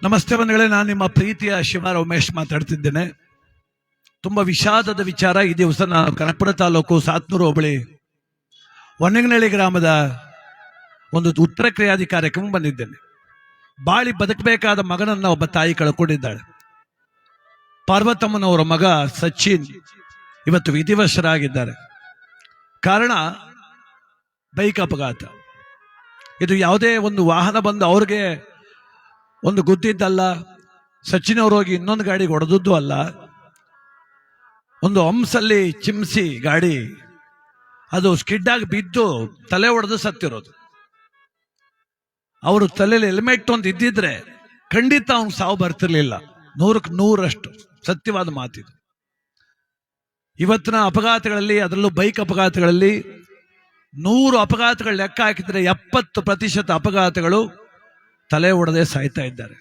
ನಮಸ್ತೆ ಬಂಧುಗಳೇ, ನಾನು ನಿಮ್ಮ ಪ್ರೀತಿಯ ಶಿವ ಉಮೇಶ್ ಮಾತಾಡ್ತಿದ್ದೇನೆ. ತುಂಬಾ ವಿಷಾದದ ವಿಚಾರ. ಈ ದಿವಸ ನಾನು ಕನಕಪುರ ತಾಲೂಕು ಸಾತ್ನೂರು ಹೋಬಳಿ ಹೊನ್ನಗನಹಳ್ಳಿ ಗ್ರಾಮದ ಒಂದು ಉತ್ತರ ಕ್ರಿಯಾದಿ ಕಾರ್ಯಕ್ರಮ ಬಂದಿದ್ದೇನೆ. ಬಾಳಿ ಬದುಕಬೇಕಾದ ಮಗನನ್ನ ಒಬ್ಬ ತಾಯಿ ಕಳ್ಕೊಂಡಿದ್ದಾಳೆ. ಪಾರ್ವತಮ್ಮನವರ ಮಗ ಸಚಿನ್ ಇವತ್ತು ವಿಧಿವಶರಾಗಿದ್ದಾರೆ. ಕಾರಣ ಬೈಕ್ ಅಪಘಾತ. ಇದು ಯಾವುದೇ ಒಂದು ವಾಹನ ಬಂದು ಅವ್ರಿಗೆ ಒಂದು ಗುದ್ದಿದ್ದಲ್ಲ, ಸಚಿನ್ ಅವರು ಹೋಗಿ ಇನ್ನೊಂದು ಗಾಡಿಗೆ ಹೊಡೆದದ್ದು ಅಲ್ಲ. ಒಂದು ಹಂಸಲ್ಲಿ ಚಿಮ್ಸಿ ಗಾಡಿ ಅದು ಸ್ಕಿಡ್ ಆಗಿ ಬಿದ್ದು ತಲೆ ಹೊಡೆದು ಸತ್ತಿರೋದು. ಅವರು ತಲೆಯಲ್ಲಿ ಹೆಲ್ಮೆಟ್ ಒಂದು ಇದ್ದಿದ್ರೆ ಖಂಡಿತ ಅವ್ನು ಸಾವು ಬರ್ತಿರ್ಲಿಲ್ಲ. 100ಕ್ಕೆ 100ರಷ್ಟು ಸತ್ಯವಾದ ಮಾತಿದು. ಇವತ್ತಿನ ಅಪಘಾತಗಳಲ್ಲಿ, ಅದರಲ್ಲೂ ಬೈಕ್ ಅಪಘಾತಗಳಲ್ಲಿ 100 ಅಪಘಾತಗಳು ಲೆಕ್ಕ ಹಾಕಿದ್ರೆ 70% ಅಪಘಾತಗಳು ತಲೆ ಹೊಡೆದೇ ಸಾಯ್ತಾ ಇದ್ದಾರೆ.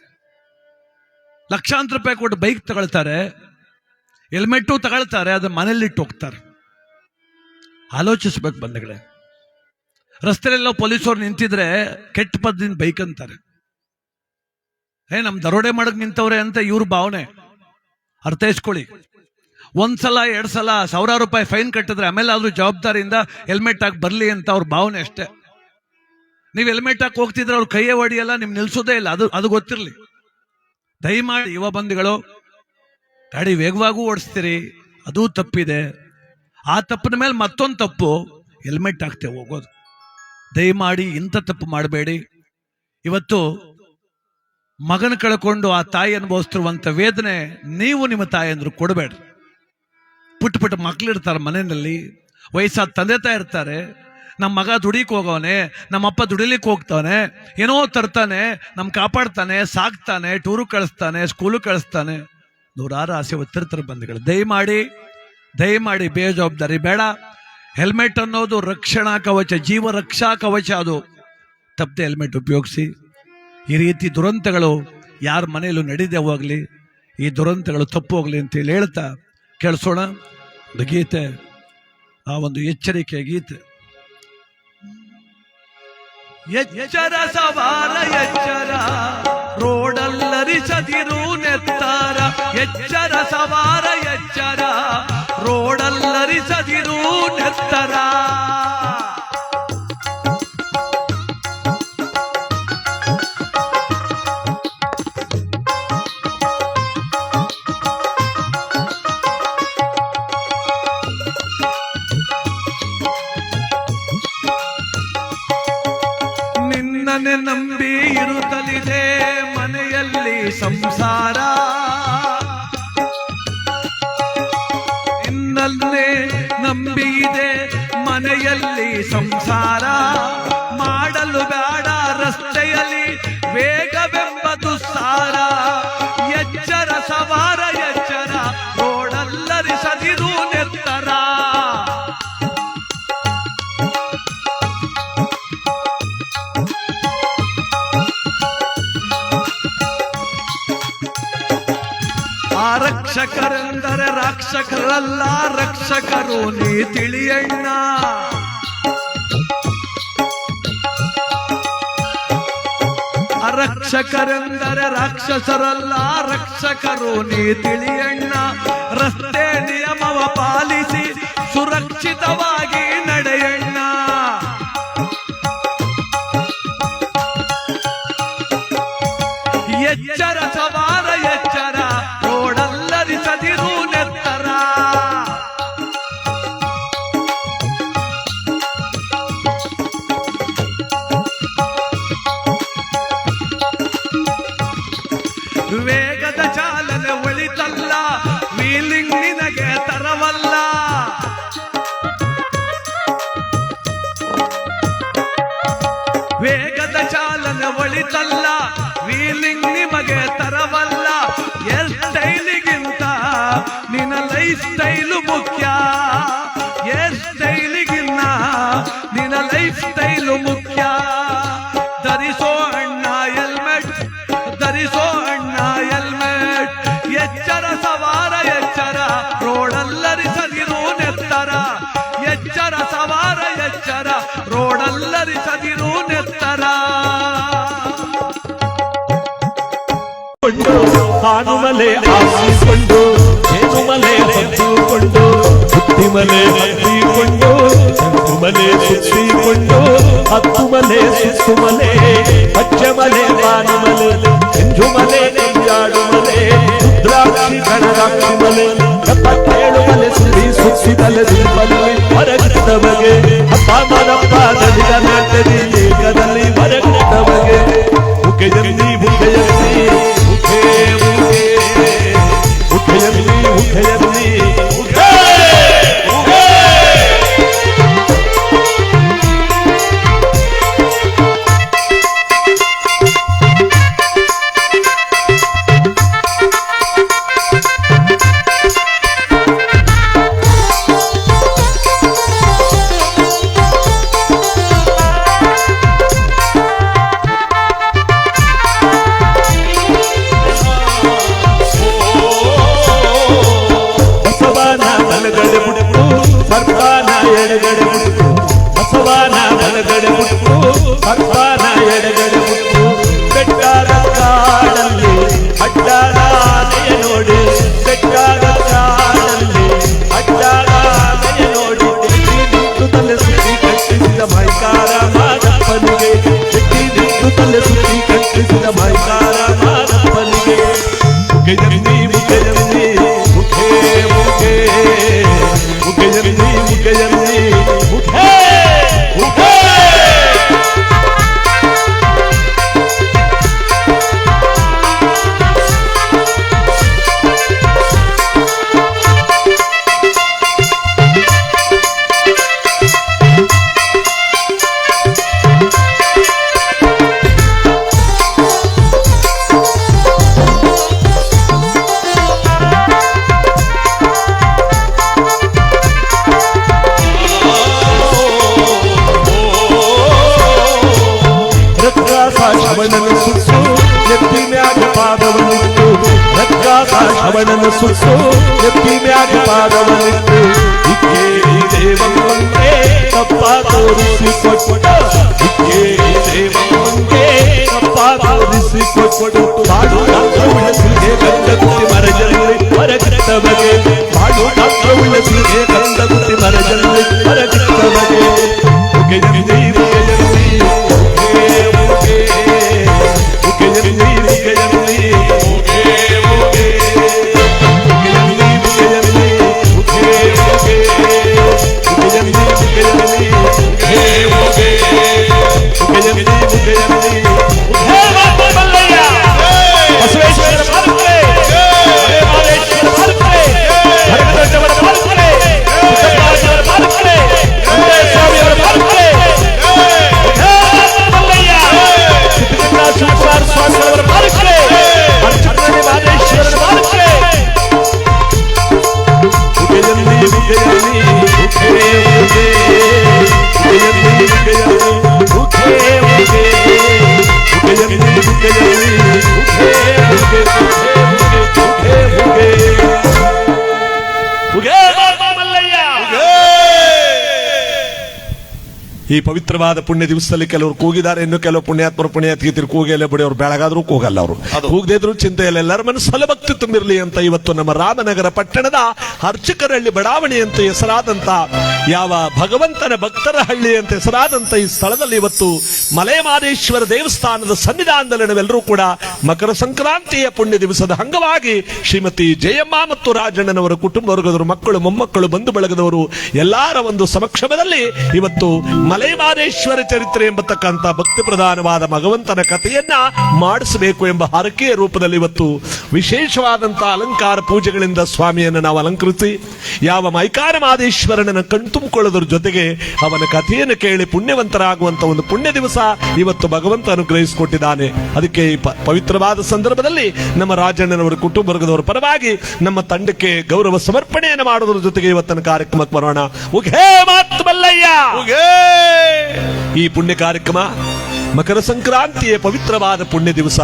ಲಕ್ಷಾಂತರ ರೂಪಾಯಿ ಕೊಟ್ಟು ಬೈಕ್ ತಗೊಳ್ತಾರೆ, ಹೆಲ್ಮೆಟ್ಟು ತಗೊಳ್ತಾರೆ, ಅದನ್ನ ಮನೇಲಿಟ್ಟು ಹೋಗ್ತಾರೆ. ಆಲೋಚಿಸ್ಬೇಕು ಬಂಧುಗಳೇ. ರಸ್ತೆಯಲ್ಲೆಲ್ಲ ಪೊಲೀಸರು ನಿಂತಿದ್ರೆ ಕೆಟ್ಟ ಪದ್ದಿಂದ ಬೈಕ್ ಅಂತಾರೆ. ನಮ್ ದರೋಡೆ ಮಾಡಕ್ ನಿಂತವ್ರೆ ಅಂತ ಇವ್ರ ಭಾವನೆ. ಅರ್ಥೈಸ್ಕೊಳ್ಳಿ. ಒಂದ್ಸಲ 2 ಸಲ 1000 ರೂಪಾಯಿ ಫೈನ್ ಕಟ್ಟಿದ್ರೆ ಆಮೇಲೆ ಆದ್ರೂ ಜವಾಬ್ದಾರಿಯಿಂದ ಹೆಲ್ಮೆಟ್ ಹಾಕಿ ಬರ್ಲಿ ಅಂತ ಅವ್ರ ಭಾವನೆ ಅಷ್ಟೇ. ನೀವು ಹೆಲ್ಮೆಟ್ ಹಾಕಿ ಹೋಗ್ತಿದ್ರೆ ಅವ್ರು ಕೈಯೇ ಹೊಡಿಯಲ್ಲ, ನಿಮ್ ನಿಲ್ಸೋದೇ ಇಲ್ಲ. ಅದು ಗೊತ್ತಿರ್ಲಿ. ದಯಮಾಡಿ ಯುವ ಬಂಧುಗಳು, ಗಾಡಿ ವೇಗವಾಗೂ ಓಡಿಸ್ತೀರಿ, ಅದು ತಪ್ಪಿದೆ. ಆ ತಪ್ಪಿನ ಮೇಲೆ ಮತ್ತೊಂದು ತಪ್ಪು, ಹೆಲ್ಮೆಟ್ ಹಾಕ್ತೆ ಹೋಗೋದು. ದಯಮಾಡಿ ಇಂಥ ತಪ್ಪು ಮಾಡಬೇಡಿ. ಇವತ್ತು ಮಗನ ಕಳ್ಕೊಂಡು ಆ ತಾಯಿ ಅನುಭವಿಸ್ತಿರುವಂತ ವೇದನೆ ನೀವು ನಿಮ್ಮ ತಾಯಿ ಅಂದ್ರು ಕೊಡಬೇಡ್ರಿ. ಪುಟ್ಟ ಮಕ್ಳಿರ್ತಾರೆ ಮನೆಯಲ್ಲಿ, ವಯಸ್ಸಾದ ತಂದೆ ತಾಯಿ ಇರ್ತಾರೆ. ನಮ್ಮ ಮಗ ದುಡಿಕ್ ಹೋಗವನೆ, ನಮ್ಮಪ್ಪ ದುಡಿಲಿಕ್ಕೆ ಹೋಗ್ತಾನೆ, ಏನೋ ತರ್ತಾನೆ, ಕಾಪಾಡ್ತಾನೆ, ಸಾಕ್ತಾನೆ, ಟೂರು ಕಳಿಸ್ತಾನೆ, ಸ್ಕೂಲು ಕಳಿಸ್ತಾನೆ. 100 ಆಸೆ ಒತ್ತಿರ್ತಾರೆ ಬಂಧುಗಳು. ದಯಮಾಡಿ ಬೇಜವಾಬ್ದಾರಿ ಬೇಡ. ಹೆಲ್ಮೆಟ್ ಅನ್ನೋದು ರಕ್ಷಣಾ ಕವಚ, ಜೀವ ರಕ್ಷಾ ಕವಚ. ಅದು ತಪ್ಪದೆ ಹೆಲ್ಮೆಟ್ ಉಪಯೋಗಿಸಿ. ಈ ರೀತಿ ದುರಂತಗಳು ಯಾರ ಮನೆಯಲ್ಲೂ ನಡೀದೆ ಹೋಗ್ಲಿ, ಈ ದುರಂತಗಳು ತಪ್ಪು ಹೋಗ್ಲಿ ಅಂತೇಳಿ ಹೇಳ್ತಾ ಕೇಳಿಸೋಣ ಒಂದು ಗೀತೆ, ಆ ಒಂದು ಎಚ್ಚರಿಕೆ ಗೀತೆ. ಎಚ್ಚರ ಸವಾರ ಎಚ್ಚರ, ರೋಡಲ್ಲರಿಸದಿರು ನೆತ್ತಾರ. ಎಚ್ಚರ ಸವಾರ ಎಚ್ಚರ, ರೋಡಲ್ಲರಿಸದಿರು ನೆತ್ತರ. ನಿನ್ನನ್ನೇ ನಂಬಿ ಇರುತ್ತಲಿದೆ ಮನೆಯಲ್ಲಿ ಸಂಸಾರ. ನಿನ್ನನ್ನೇ ನಂಬಿ ಇದೆ ಮನೆಯಲ್ಲಿ ಸಂಸಾರ. ಮಾಡಲು ಬೇಡ ರಸ್ತೆಯಲ್ಲಿ ವೇಗವೆಂಬುದು ಸಾರ. ಎಚ್ಚರ ಸವಾರ ಎಚ್ಚರ, ರೋಡಲ್ಲರಿಸದಿರು ನೆತ್ತರ. ಆರಕ್ಷಕರೆಂದರೆ ರಾಕ್ಷಕರಲ್ಲ, ರಕ್ಷಕರು ನೀ ತಿಳಿಯಣ್ಣ. ಆರಕ್ಷಕರೆಂದರೆ ರಾಕ್ಷಸರಲ್ಲ, ರಕ್ಷಕರು ನೀ ತಿಳಿಯಣ್ಣ. ರಸ್ತೆ ನಿಯಮವ ಪಾಲಿಸಿ ಸುರಕ್ಷಿತವಾಗಿ ನಡೆಯಣ್ಣ. ಎಚ್ಚರ ಸವಾರ ಎಚ್ಚರ, ರೋಡಲ್ಲರಿಸದಿರು ನೆತ್ತರ. ವೇಗದ ಚಾಲನೆ ಒಳಿತಲ್ಲ, ವೀಲಿಂಗ್ ನಿನಗೆ ತರವಲ್ಲ. ವೇಗದ ಚಾಲನೆ ಒಳಿತಲ್ಲ, ವೀಲಿಂಗ್ ನಿಮಗೆ ತರವಲ್ಲ. ಏರ್ ಸ್ಟೈಲಿಗಿಂತ ನಿನ್ನ ಲೈಫ್ ಸ್ಟೈಲು ಮುಖ್ಯ. ಏರ್ ಸ್ಟೈಲಿಗಿನ್ನ ನಿನ್ನ ಲೈಫ್ ಸ್ಟೈಲು ಮುಖ್ಯ. ಧರಿಸೋ ಅಣ್ಣ ಹೆಲ್ಮೆಟ್, ಧರಿಸೋ ಅಣ್ಣ ಹೆಲ್ಮೆಟ್. ಎಚ್ಚರ ಸವಾರ ಎಚ್ಚರ, ರೋಡಲ್ಲರಿಸದಿರು ನೆತ್ತರ. ಎಚ್ಚರ ಸವಾರ ಎಚ್ಚರ, ರೋಡಲ್ಲರಿಸದಿರು ನೆತ್ತರ. ಹೊತ್ತುಕೊಂಡು ಹಾನುಮಲೆ ಹಾಸಿಕೊಂಡು ಜೇನುಮಲೆ ಹೊತ್ತುಕೊಂಡು ಬುದ್ಧಿಮಲೆ ಹತ್ತಿಕೊಂಡು ಮಲೆ ಸುತ್ತಿಕೊಂಡು ಹತ್ತು ಮಲೆ ಸುತ್ತುಮಲೆ ಪಚ್ಚಮಲೆ ಬಾನುಮಲೆ ಎಂಜುಮಲೆ ನೆಂಜಾಡುಮಲೆ ರುದ್ರಾಕ್ಷಿ ಗಣರಾಕ್ಷಿ ಮಲೆ 77 ಮಲೆ ಸುತ್ತಿದಲೆ ದಿಬ್ಬಲ್ಲಿ ಹೊರಗಿಟ್ಟ ಬಗೆ ಅಪ್ಪನಪ್ಪ ದಲಿತ ನಾಟ್ಯದಿ ಏಕದಲ್ಲಿ ಹೊರಗಿಟ್ಟ ಬಗೆ ಮುಖೆಯಲ್ಲಿ ಮುಖೆಯಲ್ಲಿ ಮುಖೇ ಮುಖೇ ಮುಖೆಯಲ್ಲಿ ಮುಖೆಯಲ್ಲಿ ಮುಖೇ ಎಡಗಡೆ ಮುಟ್ಟು ಬಸವನ ಬಲಗಡೆ ಮುಟ್ಟು ಸರ್ವನ ಎಡಗಡೆ ಮುಟ್ಟು ಬೆಟ್ಟದ ಕಾಡಲ್ಲಿ ಅಡ್ಡಾದ ಆನೆಯ ನೋಡಿ ಬೆಟ್ಟದ ಕಾಡಲ್ಲಿ ಅಡ್ಡಾದ ಆನೆಯ ನೋಡಿ ನಿಂತು ತಲೆ ಸುತ್ತಿ ಕಟ್ಟಿಸಿದ ಮೈಕಾರ ಮಾದಪ್ಪನಿಗೆ ನಿಂತು ತಲೆ ಸುತ್ತಿ ಕಟ್ಟಿಸಿದ ಮೈಕಾರ ಮಾದಪ್ಪನಿಗೆ ಮುಖೆಯಲ್ಲಿ ಮುಖೆಯಲ್ಲಿ ಮುಖೇ ಮುಖೇ ಮುಖೆಯಲ್ಲಿ ಮುಖೆಯಲ್ಲಿ ಮುಖೇ ಮುಖೇ ಶವಣನ ಸುತ್ತು ಎತ್ತಿ ಮ್ಯಾಗ ಪಾದವನಿಟ್ಟು ರಕ್ಕಾಸ ಶವಣನ ಸುತ್ತು ಎತ್ತಿ ಮ್ಯಾಗ ಪಾದವನಿಟ್ಟು ಇಕ್ಕೆ ದೇವಮ್ಮಂಗೆ ತಪ್ಪ ತೋರಿಸಿ ಕೊಟ್ಟ ಇಕ್ಕೆ ದೇವಮ್ಮಂಗೆ ತಪ್ಪ ತೋರಿಸಿ ಕೊಟ್ಟು ಬಾಡು ಡಾಕ್ಟರ್ ಉಳಿಸಿಗೆ ಗಂಧಗುತ್ತಿ ಮರಜಲ್ಲಿ ಹೊರಗಿಟ್ಟ ಬಗೆ ಬಾಡು ಡಾಕ್ಟರ್ ಉಳಿಸಿಗೆ ಗಂಧಗುತ್ತಿ ಮರಜಲ್ಲಿ ಹೊರಗಿಟ್ಟ ಬಗೆ ಮುಖೆಯಲ್ಲಿ ಮುಖೆಯಲ್ಲಿ ಈ ಪವಿತ್ರವಾದ ಪುಣ್ಯ ದಿವಸದಲ್ಲಿ ಕೆಲವರು ಕೂಗಿದ್ದಾರೆ, ಇನ್ನು ಕೆಲವು ಪುಣ್ಯಾತ್ಮರು ಪುಣ್ಯಾತ್ಗಿತಿರು ಕೂಗಿಯಲ್ಲೇ ಬಿಡಿ, ಅವ್ರು ಬೆಳಗಾದ್ರೂ ಕೂಗಲ್ಲ, ಅವರು ಕೂಗದೇ ಇದ್ರು ಚಿಂತೆಯಲ್ಲಿ ಎಲ್ಲರ ಮನಸ್ಸಲ್ಲಿ ಭಕ್ತಿ ತುಂಬಿರಲಿ ಅಂತ ಇವತ್ತು ನಮ್ಮ ರಾಮನಗರ ಪಟ್ಟಣದ ಅರ್ಚಕರಹಳ್ಳಿ ಬಡಾವಣೆ ಅಂತ ಹೆಸರಾದಂತ ಯಾವ ಭಗವಂತನ ಭಕ್ತರ ಹಳ್ಳಿ ಅಂತ ಹೆಸರಾದಂತ ಈ ಸ್ಥಳದಲ್ಲಿ ಇವತ್ತು ಮಲೆಮಹದೇಶ್ವರ ದೇವಸ್ಥಾನದ ಸನ್ನಿಧಾನದಲ್ಲಿ ನಾವೆಲ್ಲರೂ ಕೂಡ ಮಕರ ಸಂಕ್ರಾಂತಿಯ ಪುಣ್ಯ ದಿವಸದ ಅಂಗವಾಗಿ ಶ್ರೀಮತಿ ಜಯಮ್ಮ ಮತ್ತು ರಾಜಣ್ಣನವರ ಕುಟುಂಬ ವರ್ಗದವರು, ಮಕ್ಕಳು ಮೊಮ್ಮಕ್ಕಳು ಬಂಧು ಬಳಗದವರು ಎಲ್ಲರ ಒಂದು ಸಮಕ್ಷಮದಲ್ಲಿ ಇವತ್ತು ಮಲೆಮಹದೇಶ್ವರ ಚರಿತ್ರೆ ಎಂಬತಕ್ಕಂಥ ಭಕ್ತಿ ಪ್ರಧಾನವಾದ ಭಗವಂತನ ಕಥೆಯನ್ನ ಮಾಡಿಸಬೇಕು ಎಂಬ ಹರಕೆಯ ರೂಪದಲ್ಲಿ ಇವತ್ತು ವಿಶೇಷವಾದಂತಹ ಅಲಂಕಾರ ಪೂಜೆಗಳಿಂದ ಸ್ವಾಮಿಯನ್ನು ನಾವು ಅಲಂಕರಿಸಿ ಯಾವ ಮೈಕಾರ ಮಹದೇಶ್ವರನನ್ನು ಕಣ್ತುಂಬಿಕೊಳ್ಳೋದ್ರ ಜೊತೆಗೆ ಅವನ ಕಥೆಯನ್ನು ಕೇಳಿ ಪುಣ್ಯವಂತರಾಗುವಂತ ಒಂದು ಪುಣ್ಯ ದಿವಸ ಇವತ್ತು ಭಗವಂತ ಅನುಗ್ರಹಿಸಿಕೊಟ್ಟಿದ್ದಾನೆ. ಅದಕ್ಕೆ ಈ ಪವಿತ್ರವಾದ ಸಂದರ್ಭದಲ್ಲಿ ನಮ್ಮ ರಾಜಣ್ಣನವರ ಕುಟುಂಬ ವರ್ಗದವರ ಪರವಾಗಿ ನಮ್ಮ ತಂಡಕ್ಕೆ ಗೌರವ ಸಮರ್ಪಣೆಯನ್ನು ಮಾಡೋದ್ರ ಜೊತೆಗೆ ಇವತ್ತಿನ ಕಾರ್ಯಕ್ರಮಕ್ಕೆ ಬರೋಣ. ಉಘೇ ಮಾತು ಮಲ್ಲಯ್ಯ. ಈ ಪುಣ್ಯ ಕಾರ್ಯಕ್ರಮ ಮಕರ ಸಂಕ್ರಾಂತಿಯ ಪವಿತ್ರವಾದ ಪುಣ್ಯ ದಿವಸ.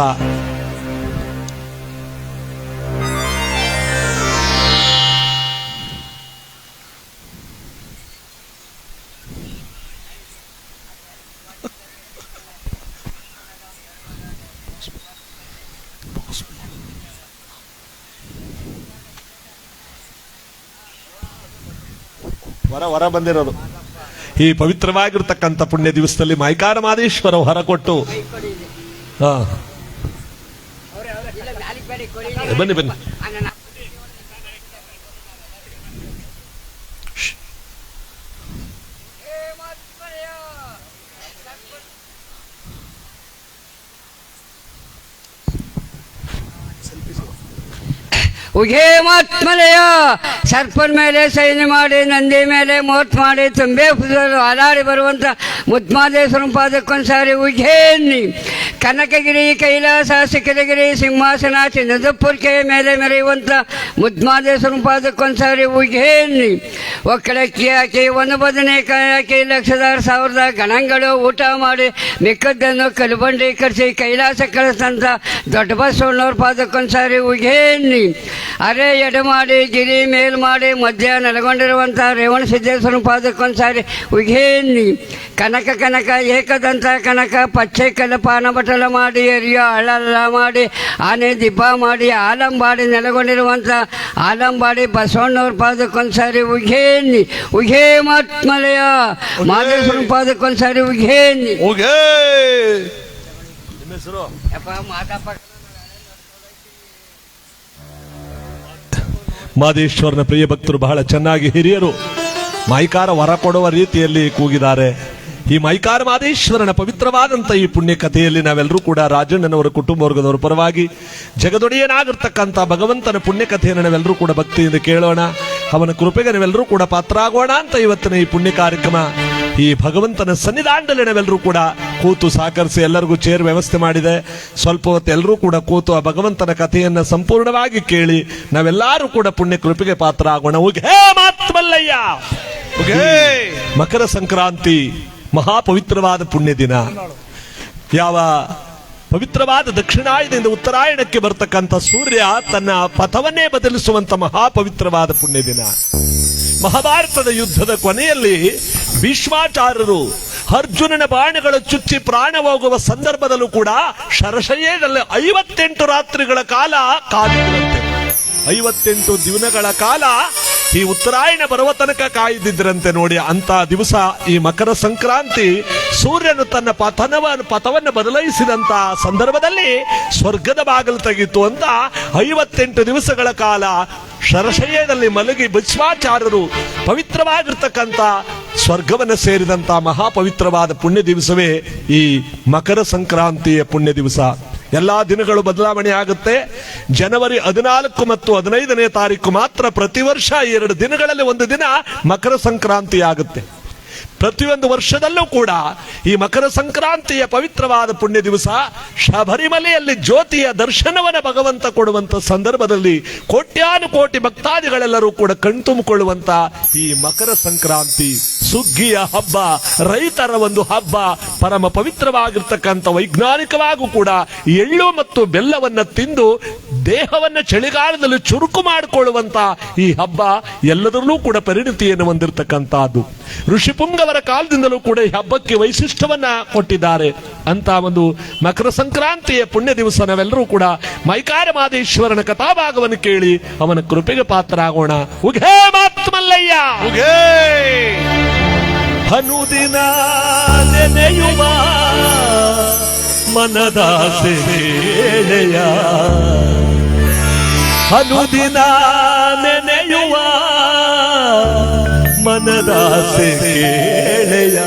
ಹೊರ ಬಂದಿರೋದು ಈ ಪವಿತ್ರವಾಗಿರ್ತಕ್ಕಂಥ ಪುಣ್ಯ ದಿವಸದಲ್ಲಿ ಮೈಕಾರ ಮಾದೇಶ್ವರ ಹೊರ ಕೊಟ್ಟು ಹಾ ಬನ್ನಿ ಬನ್ನಿ. ಉಘೇ ಮಾತ್ಮಲೆಯ ಸರ್ಪನ ಮೇಲೆ ಸೈನ್ಯ ಮಾಡಿ ನಂದಿ ಮೇಲೆ ಮೋತ್ ಮಾಡಿ ತುಂಬೆ ಫುಜಲು ಅಲಾಡಿ ಬರುವಂತ ಮುದ್ಮಾದೇಶ್ವರನ ಪಾದಕ್ಕೊಂದ್ಸಾರಿ ಉಘೇನ್ನಿ ಕನಕಗಿರಿ ಕೈಲಾಸ ಶಿಖರಗಿರಿ ಸಿಂಹಾಸನ ಚಿನ್ನದಪ್ಪುರ್ಕೆ ಮೇಲೆ ಮೆರೆಯುವಂತ ಮುದ್ಮಾದೇಶ್ವರನ ಪಾದಕ್ಕೊಂದ್ಸಾರಿ ಉಘೇನ್ನಿ ಒಕ್ಕಳಕ್ಕಿ ಹಾಕಿ ಒಂದು ಬದನೆಕಾಯಿ ಹಾಕಿ 1,10,000 ಗಣಗಳು ಊಟ ಮಾಡಿ ಮಿಕ್ಕದ್ದನ್ನು ಕಲ್ಬಂಡಿ ಕರೆಸಿ ಕೈಲಾಸ ಕಳಿಸ್ತಂತ ದೊಡ್ಡ ಬಸವಣ್ಣವ್ರ ಪಾದಕ್ಕೊಂದ್ಸಾರಿ ಉಘೇನ್ನಿ ಅರೆ ಎಡೆ ಮಾಡಿ ಗಿರಿ ಮೇಲ್ ಮಾಡಿ ಮಧ್ಯ ನೆಲೆಗೊಂಡಿರುವಂಥ ರೇವಣ ಸಿದ್ದೇಶ್ವರನ ಪಾದಕ್ಕೊಂದ್ಸಾರಿ ಉಘೇನ್ನಿ ಕನಕ ಕನಕ ಏಕದಂತ ಕನಕ ಪಚ್ಚೆ ಕಲಪಾನ ಬಟಲ ಮಾಡಿ ಎರಿಯೋ ಹಳ್ಳಲ್ಲ ಮಾಡಿ ಆನೆ ದಿಬ್ಬ ಮಾಡಿ ಆಲಂಬಾಡಿ ನೆಲೆಗೊಂಡಿರುವಂಥ ಆಲಂಬಾಡಿ ಬಸವಣ್ಣವ್ರ ಪಾದಕ್ಕೊಂದ್ಸಾರಿ ಉಘೇನ್ನಿ ಉಘೇ ಮಾತ್ಮಲೆಯ ಮಾದೇಶ್ವರನ ಪಾದಕ್ಕೊಂದ್ಸಾರಿ ಉಘೇನ್ನಿ ಮಾದೇಶ್ವರನ ಪ್ರಿಯ ಭಕ್ತರು ಬಹಳ ಚೆನ್ನಾಗಿ ಹಿರಿಯರು ಮೈಕಾರ ವರ ಕೊಡುವ ರೀತಿಯಲ್ಲಿ ಕೂಗಿದ್ದಾರೆ. ಈ ಮೈಕಾರ ಮಾದೇಶ್ವರನ ಪವಿತ್ರವಾದಂಥ ಈ ಪುಣ್ಯ ಕಥೆಯಲ್ಲಿ ನಾವೆಲ್ಲರೂ ಕೂಡ ರಾಜಣ್ಣನವರ ಕುಟುಂಬ ವರ್ಗದವರ ಪರವಾಗಿ ಜಗದೊಡೆಯನಾಗಿರ್ತಕ್ಕಂಥ ಭಗವಂತನ ಪುಣ್ಯ ಕಥೆಯನ್ನು ನಾವೆಲ್ಲರೂ ಕೂಡ ಭಕ್ತಿಯಿಂದ ಕೇಳೋಣ. ಅವನ ಕೃಪೆಗೆ ನಾವೆಲ್ಲರೂ ಕೂಡ ಪಾತ್ರರಾಗೋಣ ಅಂತ ಇವತ್ತಿನ ಈ ಪುಣ್ಯ ಕಾರ್ಯಕ್ರಮ ಈ ಭಗವಂತನ ಸನ್ನಿಧಾನದಲ್ಲಿ ನಾವೆಲ್ಲರೂ ಕೂಡ ಕೂತು ಸಹಕರಿಸಿ ಎಲ್ಲರಿಗೂ ಚೇರ್ ವ್ಯವಸ್ಥೆ ಮಾಡಿದೆ. ಸ್ವಲ್ಪ ಹೊತ್ತು ಎಲ್ಲರೂ ಕೂಡ ಕೂತು ಆ ಭಗವಂತನ ಕಥೆಯನ್ನ ಸಂಪೂರ್ಣವಾಗಿ ಕೇಳಿ ನಾವೆಲ್ಲರೂ ಕೂಡ ಪುಣ್ಯ ಕೃಪೆಗೆ ಪಾತ್ರ ಆಗೋಣ. ಉಘೇ ಮಾತ್ಮಲ್ಲಯ್ಯ. ಮಕರ ಸಂಕ್ರಾಂತಿ ಮಹಾಪವಿತ್ರವಾದ ಪುಣ್ಯ ದಿನ. ಯಾವ ಪವಿತ್ರವಾದ ದಕ್ಷಿಣಾಯನದಿಂದ ಉತ್ತರಾಯಣಕ್ಕೆ ಬರ್ತಕ್ಕಂಥ ಸೂರ್ಯ ತನ್ನ ಪಥವನ್ನೇ ಬದಲಿಸುವಂತ ಮಹಾಪವಿತ್ರವಾದ ಪುಣ್ಯ ದಿನ. ಮಹಾಭಾರತದ ಯುದ್ಧದ ಕೊನೆಯಲ್ಲಿ ಭೀಷ್ಮಾಚಾರ್ಯರು ಅರ್ಜುನನ ಬಾಣಗಳು ಚುಚ್ಚಿ ಪ್ರಾಣ ಹೋಗುವ ಸಂದರ್ಭದಲ್ಲೂ ಕೂಡ ಶರಶಯ್ಯದಲ್ಲಿ 58 ರಾತ್ರಿಗಳ ಕಾಲ ಕಾದಿದ್ರಂತೆ. 58 ದಿನಗಳ ಕಾಲ ಈ ಉತ್ತರಾಯಣ ಬರುವ ತನಕ ಕಾಯ್ದಿದ್ರಂತೆ. ನೋಡಿ, ಅಂತ ದಿವಸ ಈ ಮಕರ ಸಂಕ್ರಾಂತಿ ಸೂರ್ಯನು ತನ್ನ ಪಥವನ್ನು ಬದಲಾಯಿಸಿದಂತ ಸಂದರ್ಭದಲ್ಲಿ ಸ್ವರ್ಗದ ಬಾಗಿಲು ತೆಗಿತು ಅಂತ 58 ದಿವಸಗಳ ಕಾಲ ಶರಶಯ್ಯದಲ್ಲಿ ಮಲಗಿ ಭೀಷ್ಮಾಚಾರ್ಯರು ಪವಿತ್ರವಾಗಿರ್ತಕ್ಕಂಥ ಸ್ವರ್ಗವನ್ನು ಸೇರಿದಂತ ಮಹಾಪವಿತ್ರವಾದ ಪುಣ್ಯ ದಿವಸವೇ ಈ ಮಕರ ಸಂಕ್ರಾಂತಿಯ ಪುಣ್ಯ ದಿವಸ. ಎಲ್ಲಾ ದಿನಗಳು ಬದಲಾವಣೆ ಆಗುತ್ತೆ. ಜನವರಿ 14 ಮತ್ತು 15ನೇ ತಾರೀಕು ಮಾತ್ರ ಪ್ರತಿ ವರ್ಷ 2 ದಿನಗಳಲ್ಲಿ ಒಂದು ದಿನ ಮಕರ ಸಂಕ್ರಾಂತಿ ಆಗುತ್ತೆ. ಪ್ರತಿಯೊಂದು ವರ್ಷದಲ್ಲೂ ಕೂಡ ಈ ಮಕರ ಸಂಕ್ರಾಂತಿಯ ಪವಿತ್ರವಾದ ಪುಣ್ಯ ದಿವಸ ಶಬರಿಮಲೆಯಲ್ಲಿ ಜ್ಯೋತಿಯ ದರ್ಶನವನ್ನು ಭಗವಂತ ಕೊಡುವಂತ ಸಂದರ್ಭದಲ್ಲಿ ಕೋಟ್ಯಾನುಕೋಟಿ ಭಕ್ತಾದಿಗಳೆಲ್ಲರೂ ಕೂಡ ಕಣ್ತುಂಬಿಕೊಳ್ಳುವಂತ ಈ ಮಕರ ಸಂಕ್ರಾಂತಿ ಸುಗ್ಗಿಯ ಹಬ್ಬ, ರೈತರ ಒಂದು ಹಬ್ಬ, ಪರಮ ಪವಿತ್ರವಾಗಿರ್ತಕ್ಕಂಥ ವೈಜ್ಞಾನಿಕವಾಗೂ ಕೂಡ ಎಳ್ಳು ಮತ್ತು ಬೆಲ್ಲವನ್ನ ತಿಂದು ದೇಹವನ್ನ ಚಳಿಗಾಲದಲ್ಲಿ ಚುರುಕು ಮಾಡಿಕೊಳ್ಳುವಂತ ಈ ಹಬ್ಬ ಎಲ್ಲದರಲ್ಲೂ ಕೂಡ ಪರಿಣತಿಯನ್ನು ಹೊಂದಿರತಕ್ಕಂತಹದ್ದು. ಋಷಿಪುಂಗವರ ಕಾಲದಿಂದಲೂ ಕೂಡ ಈ ಹಬ್ಬಕ್ಕೆ ವೈಶಿಷ್ಟ್ಯವನ್ನ ಕೊಟ್ಟಿದ್ದಾರೆ. ಅಂತ ಒಂದು ಮಕರ ಸಂಕ್ರಾಂತಿಯ ಪುಣ್ಯ ದಿವಸ ನಾವೆಲ್ಲರೂ ಕೂಡ ಮೈಕಾರ ಮಾದೇಶ್ವರನ ಕಥಾಭಾಗವನ್ನು ಕೇಳಿ ಅವನ ಕೃಪೆಗೆ ಪಾತ್ರರಾಗೋಣ. ಉಘೇ ಮಾತ್ಮಲ್ಲಯ್ಯ. ಉಘೇ ಅನುದಿನ ನೆನೆಯುವ ಮನದಾಸೆ ವೇಳೆಯ, ಅನುದಿನ ನೆನೆಯುವ ಮನದಾಸೆ ವೇಳೆಯ.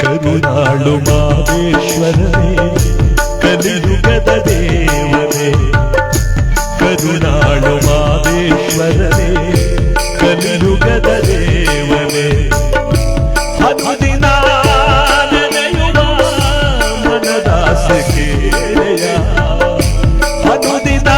ಕರುಣಾಳು ಮಾದೇಶ್ವರನೇ ಕಲಿಯುಗದ ದೇವನೇ, ಕರುಣಾಳು ಮಾದೇಶ್ವರನೇ ಕಲಿಯುಗದ ದೇವನೇ, ಅನುದಿನ ನೆನೆಯುವ ಮನದಾಸೆ ಕೇಳೆಯ, ಅನುದಿನ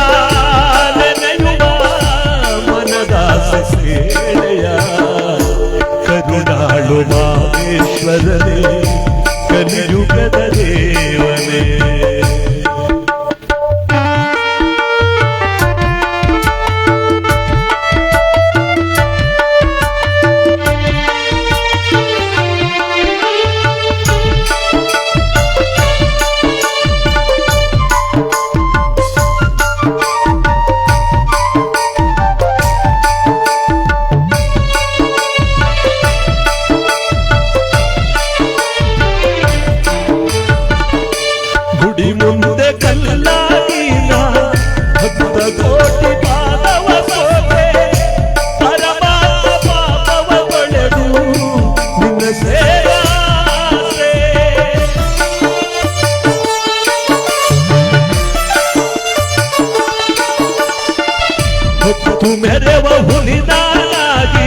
ಹೊತ್ತು ಮೆರೆವ ಹುಲಿನಾಗಿ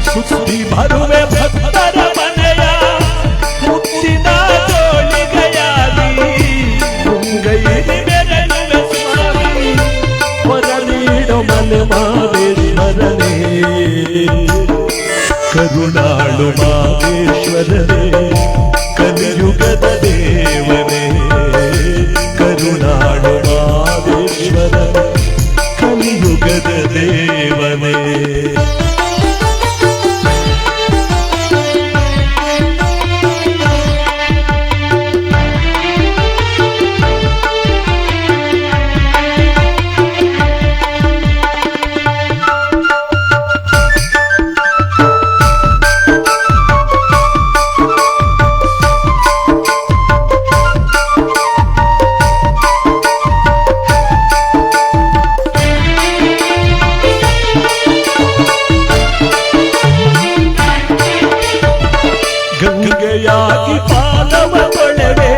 ಸುತ್ತಿ ಬರುವೆ ಭಕ್ತರ ಮನೆಯ ಮುತ್ತಿನ ಜೋಳಿಗೆಯಾಗಿ ಮುಂಗೈಲಿ ಮೆರೆಯುವೆ ಸ್ವಾಮಿ ವರ ನೀಡೋ ಮಲೆ ಮಾದೇಶ್ವರನೇ ಕರುಣಾಳು ಮಾದೇಶ್ವರನೇ ಕಲಿಯುಗದ ದೇವನೇ ಕರುಣಾಳು ಮಾದೇಶ್ವರ ಕಲಿಯುಗದ ದೇವನೇ ಗಂಗೆಯಾಗಿ ಪಾದವ ಕೊಳವೆ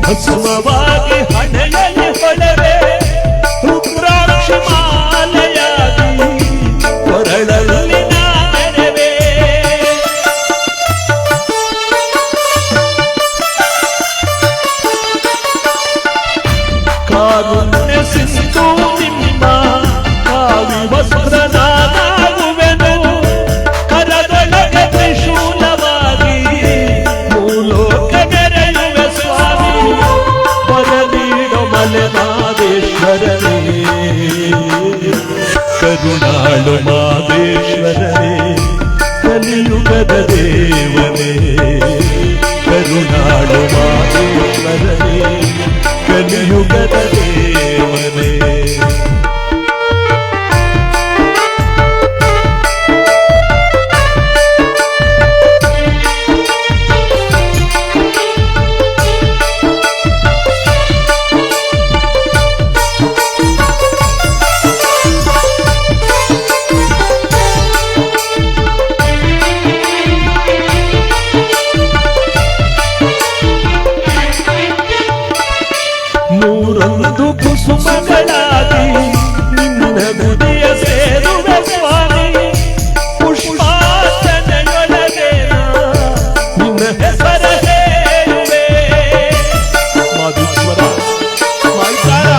ಭಸ್ಮವಾಗಿ ಹಣೆಯಲ್ಲಿ ಹೊಳವೆ ರುದ್ರಾಕ್ಷ ಮಾಲೆಯಾಗಿ ಕೊರಳಲ್ಲಿ ನಾರವೆ ಕಾರುಣ್ಯ ಸಿಂಧು ನಿಮ್ಮ ಕಾವಿ ವಸ್ತ್ರನಾಗುವೆನು ಕರದೊಳಗೆ ತ್ರಿಶೂಲವಾಗಿ ಮೂಲೋಕ ಮೆರೆಯುವೆ ಸ್ವಾಮಿ ಪರನೀಡೋ ಮಲೆನಾದೇಶ್ವರನೇ ಕರುಣಾಳು ಮಾದೇಶ್ವರನೇ ಕಲಿಯುಗದ ದೇವನೇ ಕರುಣಾಳು ಮಾದೇಶ್ವರನೇ ಕಲಿಯುಗದ ದೇವನೇ ನೂರೊಂದು ಕುಸುಮಗಳಾಗಿ ನಿನ್ನ ಗುಡಿಯ ಸೇರುವೆ ಸ್ವಾಮಿ ಪುಷ್ಪಾರ್ಚನೆಯೊಳಗೆ ನಿನ್ನ ಹೆಸರ ಹೇಳುವೆ ಮಾದೇಶ್ವರ ಮಾಯ್ಕಾರ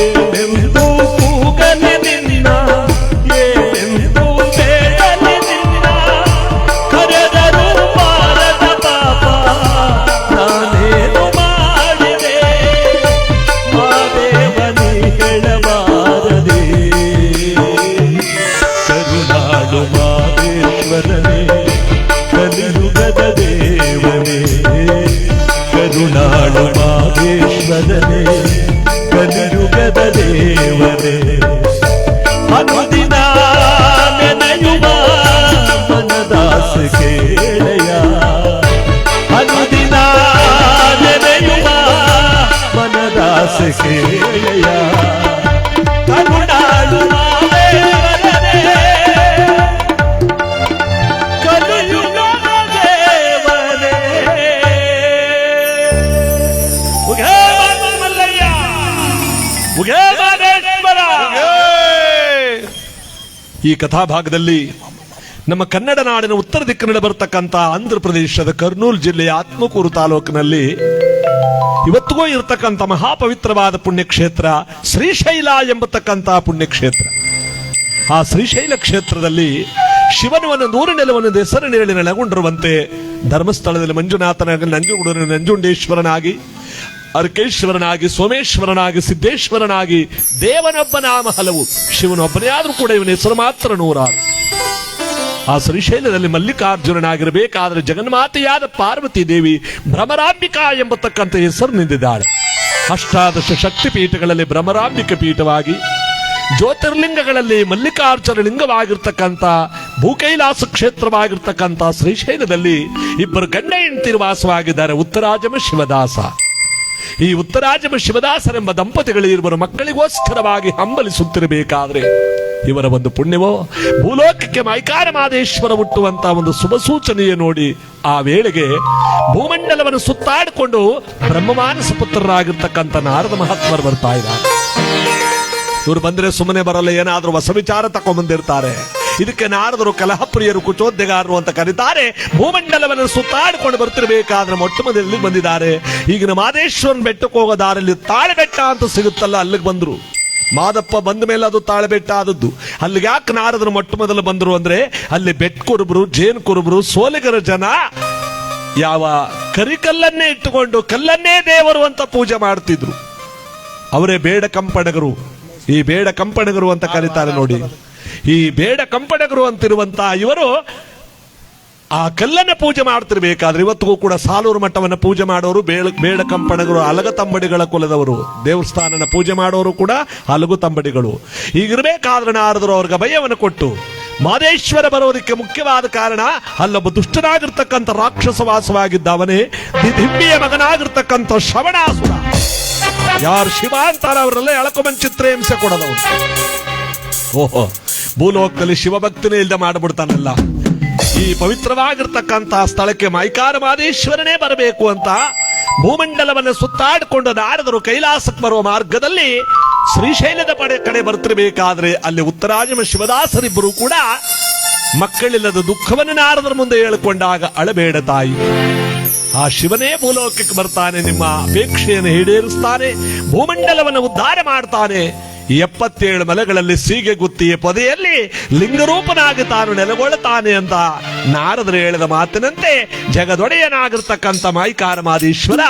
ಏನೆಂದು ಕೂಗಲೆ ನಿನ್ನ ಏನೆಂದು ಬೇಡಲೆ ನಿನ್ನ ಕರೆದರು ಬಾರದ ಪಾಪ ನಾನೇನು ಮಾಡಿದೆ ಮಾದೇವನಿ ಹೇಳಬಾರದೆ ಕರುಣಾಳು ಮಾದೇಶ್ವರನೇ ಕಲಿಯುಗದ ದೇವನೇ ಕರುಣಾಳು ಮಾದೇಶ್ವರನೇ ಕಲಿಯುಗದ ದೇವನೇ ಅನುದಿನ ನೆನೆಯುವ ಮನದಾಸ ಕೇಳೆಯ ಅನುದಿನ ನೆನೆಯುವ ಮನದಾಸ ಕೇಳೆಯ ಕರುಣಾಳು ಮಾದೇವನೇ ಕಲಿಯುಗದ ದೇವನೇ ಉಘೇ ಮಲ್ಲಯ್ಯ ಉಘೇ ಮಾದೇಶ್ವರ. ಈ ಕಥಾಭಾಗದಲ್ಲಿ ನಮ್ಮ ಕನ್ನಡ ನಾಡಿನ ಉತ್ತರ ದಿಕ್ಕಿನಲ್ಲಿ ಬರತಕ್ಕಂಥ ಆಂಧ್ರ ಪ್ರದೇಶದ ಕರ್ನೂಲ್ ಜಿಲ್ಲೆಯ ಆತ್ಮಕೂರು ತಾಲೂಕಿನಲ್ಲಿ ಇವತ್ತಿಗೂ ಇರತಕ್ಕಂಥ ಮಹಾಪವಿತ್ರವಾದ ಪುಣ್ಯಕ್ಷೇತ್ರ ಶ್ರೀಶೈಲ ಎಂಬತಕ್ಕಂಥ ಪುಣ್ಯಕ್ಷೇತ್ರ. ಆ ಶ್ರೀಶೈಲ ಕ್ಷೇತ್ರದಲ್ಲಿ ಶಿವನವನ್ನು ನೂರು ನೆಲವನ್ನು ಹೆಸರಿನಲ್ಲಿ ನೆಲೆಗೊಂಡಿರುವಂತೆ ಧರ್ಮಸ್ಥಳದಲ್ಲಿ ಮಂಜುನಾಥನಾಗಿ ನಂಜುಂಡೇಶ್ವರನಾಗಿ ಅರ್ಕೇಶ್ವರನಾಗಿ ಸೋಮೇಶ್ವರನಾಗಿ ಸಿದ್ದೇಶ್ವರನಾಗಿ ದೇವನೊಬ್ಬ ನಾಮ ಹಲವು, ಶಿವನೊಬ್ಬನೇ ಆದ್ರೂ ಕೂಡ ಇವನ ಹೆಸರು ಮಾತ್ರ ನೂರಾರು. ಆ ಶ್ರೀಶೈಲದಲ್ಲಿ ಮಲ್ಲಿಕಾರ್ಜುನನಾಗಿರಬೇಕಾದ್ರೆ ಜಗನ್ಮಾತೆಯಾದ ಪಾರ್ವತಿ ದೇವಿ ಭ್ರಮರಾಂಬಿಕಾ ಎಂಬತಕ್ಕಂಥ ಹೆಸರು ನಿಂದಿದ್ದಾಳೆ. ಅಷ್ಟಾದಶ ಶಕ್ತಿ ಪೀಠಗಳಲ್ಲಿ ಭ್ರಮರಾಂಬಿಕ ಪೀಠವಾಗಿ, ಜ್ಯೋತಿರ್ಲಿಂಗಗಳಲ್ಲಿ ಮಲ್ಲಿಕಾರ್ಜುನ ಲಿಂಗವಾಗಿರ್ತಕ್ಕಂಥ ಭೂಕೈಲಾಸ ಕ್ಷೇತ್ರವಾಗಿರ್ತಕ್ಕಂಥ ಶ್ರೀಶೈಲದಲ್ಲಿ ಇಬ್ಬರು ಗಂಡ ಹೆಂಡತಿ ವಾಸವಾಗಿದ್ದಾರೆ, ಉತ್ತರಾಜಮ ಶಿವದಾಸ. ಈ ಉತ್ತರಾಜಮ ಶಿವದಾಸರೆಂಬ ದಂಪತಿಗಳು ಇಬ್ಬರು ಮಕ್ಕಳಿಗೋಸ್ಕರವಾಗಿ ಹಂಬಲಿಸುತ್ತಿರಬೇಕಾದ್ರೆ ಇವರ ಒಂದು ಪುಣ್ಯವೋ ಭೂಲೋಕಕ್ಕೆ ಮೈಕಾರ ಮಾದೇಶ್ವರ ಹುಟ್ಟುವಂತ ಒಂದು ಶುಭ ಸೂಚನೆಯ ನೋಡಿ ಆ ವೇಳೆಗೆ ಭೂಮಂಡಲವನ್ನು ಸುತ್ತಾಡಿಕೊಂಡು ಬ್ರಹ್ಮಮಾನಸ ಪುತ್ರರಾಗಿರ್ತಕ್ಕಂಥ ನಾರದ ಮಹಾತ್ಮರು ಬರ್ತಾ ಇದ್ದಾರೆ. ಇವರು ಬಂದ್ರೆ ಸುಮ್ಮನೆ ಬರಲ್ಲ, ಏನಾದ್ರೂ ಹೊಸ ವಿಚಾರ ತಕೊಂಡ್ಬಂದಿರ್ತಾರೆ. ಇದಕ್ಕೆ ನಾರದರು ಕಲಹಪ್ರಿಯರು ಕುಚೋದ್ಯಗಾರರು ಅಂತ ಕರೀತಾರೆ. ಭೂಮಂಡಲವನ್ನು ಸುತ್ತಾಡಿಕೊಂಡು ಬರ್ತಿರ್ಬೇಕಾದ್ರೆ ಮೊಟ್ಟ ಮೊದಲಲ್ಲಿ ಬಂದಿದ್ದಾರೆ. ಈಗಿನ ಮಾದೇಶ್ವರನ್ ಬೆಟ್ಟಕ್ಕೆ ಹೋಗೋ ದಾರಲ್ಲಿ ತಾಳೆಬೆಟ್ಟ ಅಂತ ಸಿಗುತ್ತಲ್ಲ, ಅಲ್ಲಿಗೆ ಬಂದ್ರು. ಮಾದಪ್ಪ ಬಂದ ಮೇಲೆ ಅದು ತಾಳೆಬೆಟ್ಟ ಆದದ್ದು. ಅಲ್ಲಿಗೆ ಯಾಕೆ ನಾರದರು ಮೊಟ್ಟ ಮೊದಲು ಬಂದ್ರು ಅಂದ್ರೆ ಅಲ್ಲಿ ಬೆಟ್ ಕುರುಬರು, ಜೇನು ಕುರುಬರು, ಸೋಲಿಗರ ಜನ ಯಾವ ಕರಿಕಲ್ಲನ್ನೇ ಇಟ್ಟುಕೊಂಡು ಕಲ್ಲನ್ನೇ ದೇವರು ಅಂತ ಪೂಜೆ ಮಾಡ್ತಿದ್ರು. ಅವರೇ ಬೇಡ ಕಂಪಣಗರು. ಈ ಬೇಡ ಕಂಪಣಗರು ಅಂತ ಕರೀತಾರೆ ನೋಡಿ. ಈ ಬೇಡ ಕಂಪಣಗರು ಅಂತಿರುವಂತ ಇವರು ಆ ಕಲ್ಲನ್ನ ಪೂಜೆ ಮಾಡ್ತಿರ್ಬೇಕಾದ್ರೆ ಇವತ್ತಿಗೂ ಕೂಡ ಸಾಲೂರು ಮಠವನ್ನ ಪೂಜೆ ಮಾಡೋರು ಬೇಡ ಕಂಪಣಗರು, ಅಲಗ ತಂಬಡಿಗಳ ಕುಲದವರು. ದೇವಸ್ಥಾನನ ಪೂಜೆ ಮಾಡೋರು ಕೂಡ ಅಲಗು ತಂಬಡಿಗಳು. ಹೀಗಿರ್ಬೇಕಾದ್ರೆ ನಾರದರು ಅವ್ರಿಗೆ ಭಯವನ್ನು ಕೊಟ್ಟು ಮಾದೇಶ್ವರ ಬರೋದಕ್ಕೆ ಮುಖ್ಯವಾದ ಕಾರಣ ಅಲ್ಲೊಬ್ಬ ದುಷ್ಟನಾಗಿರ್ತಕ್ಕಂಥ ರಾಕ್ಷಸವಾಸವಾಗಿದ್ದ ಅವನೇ ದಿಧಿಂಬಿಯ ಮಗನಾಗಿರ್ತಕ್ಕಂಥ ಶ್ರವಣಾಸುರ. ಯಾರು ಶಿವ ಅಂತಾರ ಅವರೆಲ್ಲ ಎಳಕೊಂಬಂದ್ ಚಿತ್ರಹಿಂಸೆ ಕೊಡೋದವನು. ಓಹೋ, ಭೂಲೋಕದಲ್ಲಿ ಶಿವಭಕ್ತಿನೇ ಇಲ್ಲದೆ ಮಾಡ್ಬಿಡ್ತಾನಲ್ಲ. ಈ ಪವಿತ್ರವಾಗಿರ್ತಕ್ಕಂತಹ ಸ್ಥಳಕ್ಕೆ ಮೈಕಾರ ಮಾದೇಶ್ವರನೇ ಬರಬೇಕು ಅಂತ ಭೂಮಂಡಲವನ್ನು ಸುತ್ತಾಡಿಕೊಂಡು ನಾರದರು ಕೈಲಾಸಕ್ಕೆ ಬರುವ ಮಾರ್ಗದಲ್ಲಿ ಶ್ರೀಶೈಲದ ಕಡೆ ಬರ್ತಿರ್ಬೇಕಾದ್ರೆ ಅಲ್ಲಿ ಉತ್ತರಾಜಮ ಶಿವದಾಸರಿಬ್ಬರು ಕೂಡ ಮಕ್ಕಳಿಲ್ಲದ ದುಃಖವನ್ನು ನಾರದರ ಮುಂದೆ ಹೇಳಿಕೊಂಡಾಗ ಅಳಬೇಡ ತಾಯಿ, ಆ ಶಿವನೇ ಭೂಲೋಕಕ್ಕೆ ಬರ್ತಾನೆ, ನಿಮ್ಮ ಅಪೇಕ್ಷೆಯನ್ನು ಈಡೇರಿಸ್ತಾನೆ, ಭೂಮಂಡಲವನ್ನು ಉದ್ಧಾರ ಮಾಡ್ತಾನೆ. 77 ಮಲೆಗಳಲ್ಲಿ ಸೀಗೆ ಗುತ್ತಿಯ ಪೊದೆಯಲ್ಲಿ ಲಿಂಗರೂಪನಾಗಿ ತಾನು ನೆಲೆಗೊಳ್ಳುತ್ತಾನೆ ಅಂತ ನಾರದರು ಹೇಳಿದ ಮಾತಿನಂತೆ ಜಗದೊಡೆಯನಾಗಿರ್ತಕ್ಕಂಥ ಮೈಕಾರ ಮಾದೇಶ್ವರ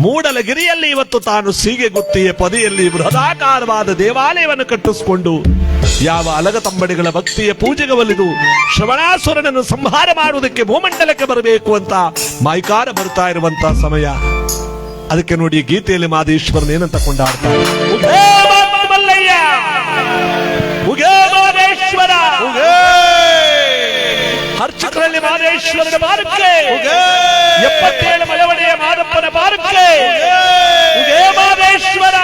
ಮೂಡಲಗಿರಿಯಲ್ಲಿ ಇವತ್ತು ತಾನು ಸೀಗೆ ಗುತ್ತಿಯ ಪೊದೆಯಲ್ಲಿ ಬೃಹದಾಕಾರವಾದ ದೇವಾಲಯವನ್ನು ಕಟ್ಟಿಸಿಕೊಂಡು ಯಾವ ಅಲಗ ತಂಬಡಿಗಳ ಭಕ್ತಿಯ ಪೂಜೆಗೆ ಒಲಿದು ಶ್ರವಣಾಸುರನನ್ನು ಸಂಹಾರ ಮಾಡುವುದಕ್ಕೆ ಭೂಮಂಡಲಕ್ಕೆ ಬರಬೇಕು ಅಂತ ಮೈಕಾರ ಬರ್ತಾ ಇರುವಂತಹ ಸಮಯ. ಅದಕ್ಕೆ ನೋಡಿ ಗೀತೆಯಲ್ಲಿ ಮಾದೇಶ್ವರನ್ ಏನಂತ ಕೊಂಡಾಡ್ತಾರೆ. ಅರ್ಚಕರಲ್ಲಿ ಮಾದೇಶ್ವರನ ಬಾರಕ್ಕೆ, 77 ಮಲೆವಡೆಯ ಮಾದಪ್ಪನ ಬಾರಕ್ಕೆ, ಮಾದೇಶ್ವರ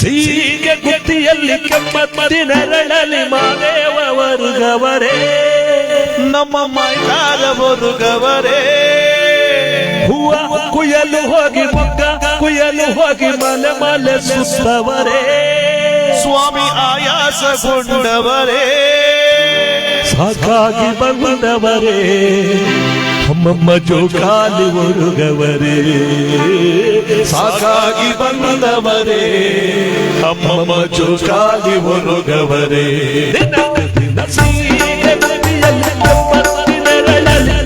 ಸೀಗೆ ಗುತ್ತಿಯಲ್ಲಿ ಕೆಮ್ಮತ್ತಿನರಳಲಿ ಮಾದೇವ ವರ್ಗವರೇ, ನಮ್ಮ ಮೈಕಾರ ವರ್ಗವರೇ, ಹೂವ ಕುಯಲು ಹೋಗಿ ಮೊಗ್ಗ ಕುಯಲು ಹೋಗಿ ಮಲೆ ಮಲೆ ಸುಸ್ತವರೇ, ಸ್ವಾಮಿ ಆಯಾಸಗೊಂಡವರೇ, ಸಾಕಾಗಿ ಬಂದವರೇ, ಅಮ್ಮಮ್ಮ ಜೋಕಾಲಿ ಒರುಗವರೇ, ಸಾಕಾಗಿ ಬಂದವರೇ, ಅಮ್ಮಮ್ಮ ಜೋಕಾಲಿ ಒರುಗವರೇ.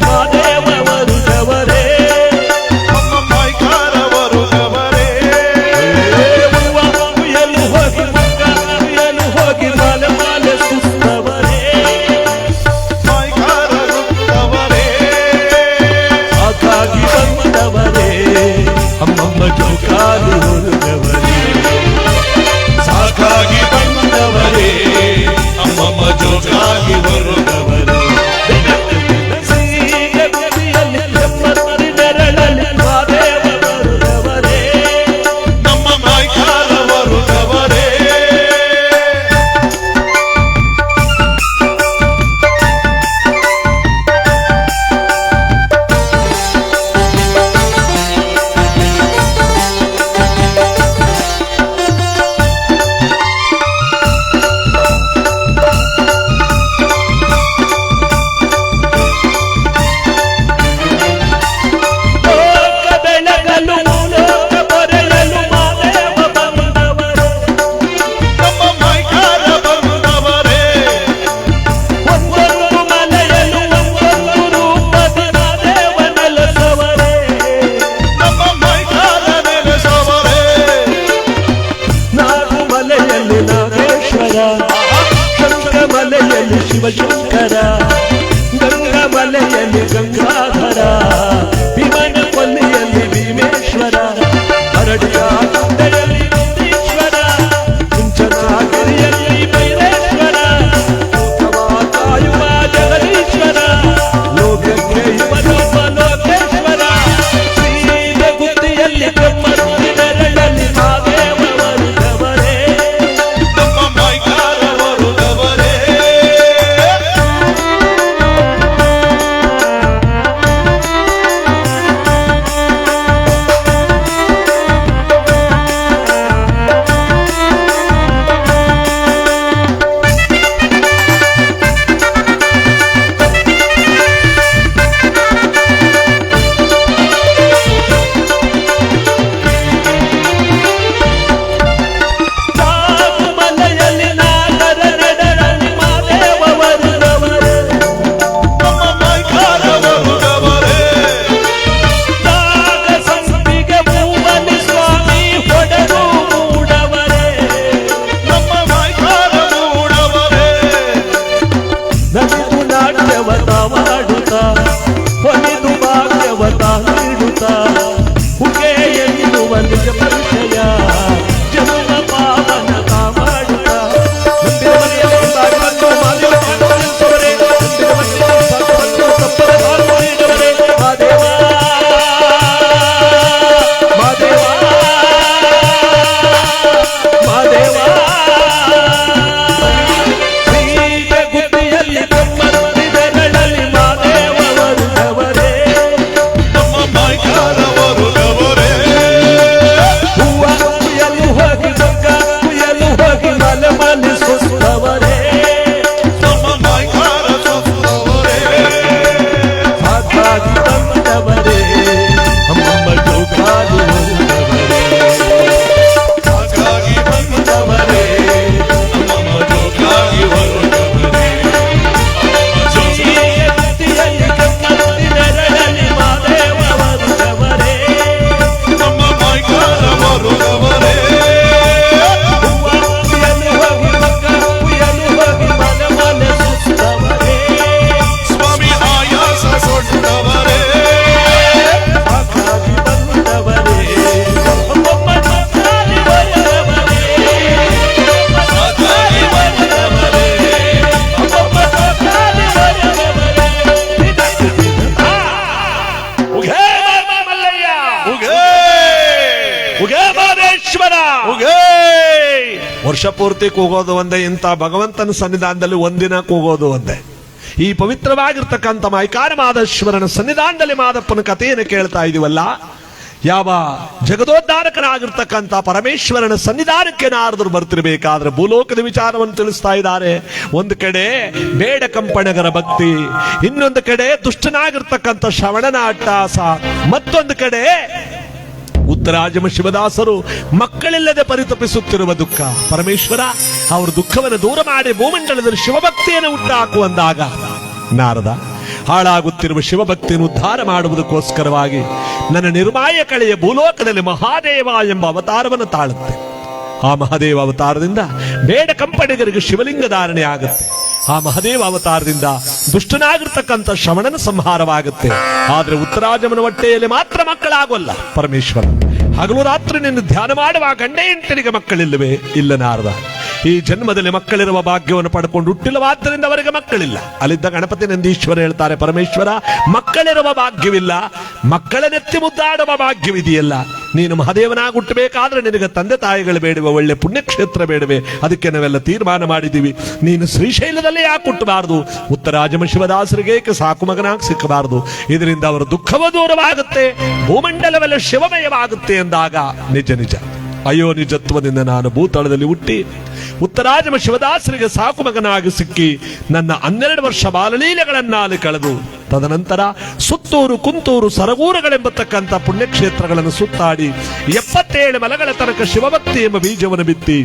ಮಾದೇವ ವರ್ಗವರೇ, ನಮ್ಮ ಮೈಕಾರ ವರ್ಗವರೇ, ಕುಯಲು ಹೋಗಿ ಮೊಗ್ಗ ಕುಯಲು ಹೋಗಿ ಮಲೆ ಮಲೆ ಸುಸ್ತವರೇ, ಮೈಕಾರ ವೃತ್ತವರೇ, ಸಾಕಾಗಿ ಬಂದವರೇ, ಅಮ್ಮಮ್ಮ ಜೋಕಾಲಿ ಒರುಗವರೇ, ಸಾಕಾಗಿ ಬಂದವರೇ, ಅಮ್ಮಮ್ಮ ಜೋಕಾಲಿ ವರ್ಗವರೇ. ನಮ್ಮ ಮೈಕಾರ ವರ್ಗವರೇ, ಶಿವಶಂಕರ, ಗಂಗಾಮಲೆಯಲ್ಲಿ ಗಂಗಾಧರ, ಭೀಮನ ಕೊಲ್ಲಿಯಲ್ಲಿ ಭೀಮೇಶ್ವರ, ಹರಡಿಯ ಗುಡ್ಡೆಯಲ್ಲಿ ನಂದೀಶ್ವರ, ಕುಂಚನಗಿರಿಯಲ್ಲಿ ಭೈರೇಶ್ವರ, ಲೋಕವ ಕಾಯುವ ಜಗದೀಶ್ವರ, ಲೋಕಕ್ಕೆ ಇವನೊಬ್ಬ ಲೋಕೇಶ್ವರ, ಸೀಗೆ ಗುತ್ತಿಯಲ್ಲಿ ಬ್ರಹ್ಮರುಳಿ ನೆರಳಲ್ಲಿ ಮಾದೇವ ವರ್ಗವರೇ, ನಮ್ಮ ಮೈಕಾರ ನಿಜ ಪರಿಚಯ ಜನ್ಮ ಪಾವನ ಕಾಮಾಡುತ್ತ ಮುಂದಿನ ಮನೆಯಲ್ಲಿ ಒಂದಾಗಿ ಬಂದು ಮಾದೇವ ಪಾಲ್ಗೊಳಿಸುವರೆ ಮುಂದಿನ ಮನೆಯಲ್ಲಿ ಸಾಕುವಂತು ತಪ್ಪದ ಪಾಲ್ಗೊಳಿಸುವರೆ ಮಾದೇವ ಮಾದೇವ ಮಾದೇವ ಸೀತೆ ಗುದ್ದಿಯಲ್ಲಿ ಕಮ್ಮತ್ತಿದೆಗಳಲ್ಲಿ ಮಾದೇವ ವರುಣವರೇ ನಮ್ಮ ಮೈಕಾರವರು ಗವರೇ ಹೂವ ಕುಯಲು ಹೋಗಿ ಬಗ್ಗ ಕುಯಲು ಹೋಗಿ ಮಲೆ ಮನೆ ಸುಸ್ತವರೇ ನಮ್ಮ ಮೈಕಾರ ಸುತ್ತವರೇ ಸಾಕಾಗಿ ಬಂದವರೇ ಅಮ್ಮಮ್ಮ ಜೋಕಾಲಿ ಹೋದವರೇ ಹಾಗಾಗಿ ಬಂದವರೇ ನಮ್ಮ ಜೋಕಾಗಿ ಹೊರಟವರೇ ಸೀತೆ ಗುದ್ದಿಯಲ್ಲಿ ಕಮ್ಮತ್ತಿದೆಗಳಲ್ಲಿ ಮಾದೇವ ವರುಣವರೇ ನಮ್ಮ ಮೈಕಾರವರು ಗವರೇ ಹೂವ ಕುಯಲು ಹೋಗಿ ಬಗ್ಗ ಕುಯಲು ಹೋಗಿ ಮಲೆ ಮನೆ ಸುಸ್ತವರೇ ಸ್ವಾಮಿ ಆಯಾಸ ಕೊಟ್ಟವರೇ ಸಾಕಾಗಿ ಬಂದವರೇ ಅಮ್ಮಮ್ಮ ಜೋಕಾಲಿ ಹೋದವರೇ ಹಾಗಾಗಿ ಬಂದವರೇ ಅಮ್ಮಮ್ಮ ಜೋಕಾಲಿ ಹೋದವರೇ ಉಘೇ ಮಲ್ಲಯ್ಯ ಉಗೇ ಉಘೇ ಮಾದೇಶ್ವರ ಉಗೇ ವರ್ಷ ಪೂರ್ತಿ ಕೂಗೋದು ಒಂದೇ, ಇಂಥ ಭಗವಂತನ ಸನ್ನಿಧಾನದಲ್ಲಿ ಒಂದಿನ ಕೂಗೋದು ಒಂದೇ. ಈ ಪವಿತ್ರವಾಗಿರ್ತಕ್ಕಂಥ ಮೈಕಾರ ಮಾದೇಶ್ವರನ ಸನ್ನಿಧಾನದಲ್ಲಿ ಮಾದಪ್ಪನ ಕಥೆಯನ್ನು ಕೇಳ್ತಾ ಇದೀವಲ್ಲ, ಯಾವ ಜಗದೋದ್ಧಾರಕನಾಗಿರ್ತಕ್ಕಂಥ ಪರಮೇಶ್ವರನ ಸನ್ನಿಧಾನಕ್ಕೆ ನಾರದರು ಬರ್ತಿರ್ಬೇಕಾದ್ರೆ ಭೂಲೋಕದ ವಿಚಾರವನ್ನು ತಿಳಿಸ್ತಾ ಇದ್ದಾರೆ. ಒಂದು ಕಡೆ ಬೇಡ ಕಂಪಣಗರ ಭಕ್ತಿ, ಇನ್ನೊಂದು ಕಡೆ ದುಷ್ಟನಾಗಿರ್ತಕ್ಕಂಥ ಶ್ರವಣನ ಅಟ್ಟಹಾಸ, ಮತ್ತೊಂದು ಕಡೆ ಉತ್ತರಾಜಮ ಶಿವದಾಸರು ಮಕ್ಕಳಿಲ್ಲದೆ ಪರಿತಪಿಸುತ್ತಿರುವ ದುಃಖ. ಪರಮೇಶ್ವರ ಅವರ ದುಃಖವನ್ನು ದೂರ ಮಾಡಿ ಭೂಮಂಡಲದಲ್ಲಿ ಶಿವಭಕ್ತಿಯನ್ನು ಹುಟ್ಟಾಕುವಂದಾಗ ನಾರದ ಹಾಳಾಗುತ್ತಿರುವ ಶಿವಭಕ್ತಿಯನ್ನು ಉದ್ಧಾರ ಮಾಡುವುದಕ್ಕೋಸ್ಕರವಾಗಿ ನನ್ನ ನಿರ್ಮಾಯ ಕಳೆಯ ಭೂಲೋಕದಲ್ಲಿ ಮಹಾದೇವ ಎಂಬ ಅವತಾರವನ್ನು ತಾಳುತ್ತೆ. ಆ ಮಹಾದೇವ ಅವತಾರದಿಂದ ಬೇಡ ಕಂಪಣಿಗರಿಗೆ ಶಿವಲಿಂಗ ಧಾರಣೆ ಆಗುತ್ತೆ. ಆ ಮಹಾದೇವ ಅವತಾರದಿಂದ ದುಷ್ಟನಾಗಿರ್ತಕ್ಕಂಥ ಶ್ರವಣನ ಸಂಹಾರವಾಗುತ್ತೆ. ಆದ್ರೆ ಉತ್ತರಾಜಮನ ಹೊಟ್ಟೆಯಲ್ಲಿ ಮಾತ್ರ ಮಕ್ಕಳಾಗೋಲ್ಲ ಪರಮೇಶ್ವರ. ಹಗಲು ರಾತ್ರಿ ನಿನ್ನ ಧ್ಯಾನ ಮಾಡುವ ಗಂಡ ಹೆಂಡತಿಗೆ ಮಕ್ಕಳಿಲ್ಲವೇ? ಇಲ್ಲ ನಾರದ. ಈ ಜನ್ಮದಲ್ಲಿ ಮಕ್ಕಳಿರುವ ಭಾಗ್ಯವನ್ನು ಪಡ್ಕೊಂಡು ಹುಟ್ಟಿಲ್ಲವಾದ್ದರಿಂದ ಅವರಿಗೆ ಮಕ್ಕಳಿಲ್ಲ. ಅಲ್ಲಿದ್ದ ಗಣಪತಿ ನಂದೀಶ್ವರ ಹೇಳ್ತಾರೆ, ಪರಮೇಶ್ವರ ಮಕ್ಕಳಿರುವ ಭಾಗ್ಯವಿಲ್ಲ, ಮಕ್ಕಳನ್ನೆತ್ತಿ ಮುದ್ದಾಡುವ ಭಾಗ್ಯವಿದೆಯಲ್ಲ. ನೀನು ಮಹಾದೇವನಾಗಿ ಹುಟ್ಟಬೇಕಾದ್ರೆ ನಿನಗೆ ತಂದೆ ತಾಯಿಗಳು ಬೇಡವೆ, ಒಳ್ಳೆ ಪುಣ್ಯಕ್ಷೇತ್ರ ಬೇಡವೆ? ಅದಕ್ಕೆ ನಾವೆಲ್ಲ ತೀರ್ಮಾನ ಮಾಡಿದ್ದೀವಿ, ನೀನು ಶ್ರೀಶೈಲದಲ್ಲೇ ಯಾಕೆ ಹುಟ್ಟಬಾರದು, ಉತ್ತರಾಜಮ ಶಿವದಾಸರಿಗೆ ಸಾಕು ಮಗನಾಗಿ ಸಿಕ್ಕಬಾರದು. ಇದರಿಂದ ಅವರ ದುಃಖವೂ ದೂರವಾಗುತ್ತೆ, ಭೂಮಂಡಲವೆಲ್ಲ ಶಿವಮಯವಾಗುತ್ತೆ ಎಂದಾಗ ನಿಜ ನಿಜ ಅಯ್ಯೋ ನಿಜತ್ವದಿಂದ ನಾನು ಭೂತಳದಲ್ಲಿ ಹುಟ್ಟಿ ಉತ್ತರಾಜಮ ಶಿವದಾಸರಿಗೆ ಸಾಕು ಮಗನಾಗಿ ಸಿಕ್ಕಿ ನನ್ನ 12 ವರ್ಷ ಬಾಲಲೀಲೆಗಳನ್ನಾಲಿ ಕಳೆದು ತದನಂತರ ಸುತ್ತೂರು, ಕುಂತೂರು, ಸರಗೂರುಗಳೆಂಬತಕ್ಕಂಥ ಪುಣ್ಯಕ್ಷೇತ್ರಗಳನ್ನು ಸುತ್ತಾಡಿ 77 ಮಲಗಳ ತನಕ ಶಿವಭಕ್ತಿ ಎಂಬ ಬೀಜವನ್ನು ಬಿತ್ತಿ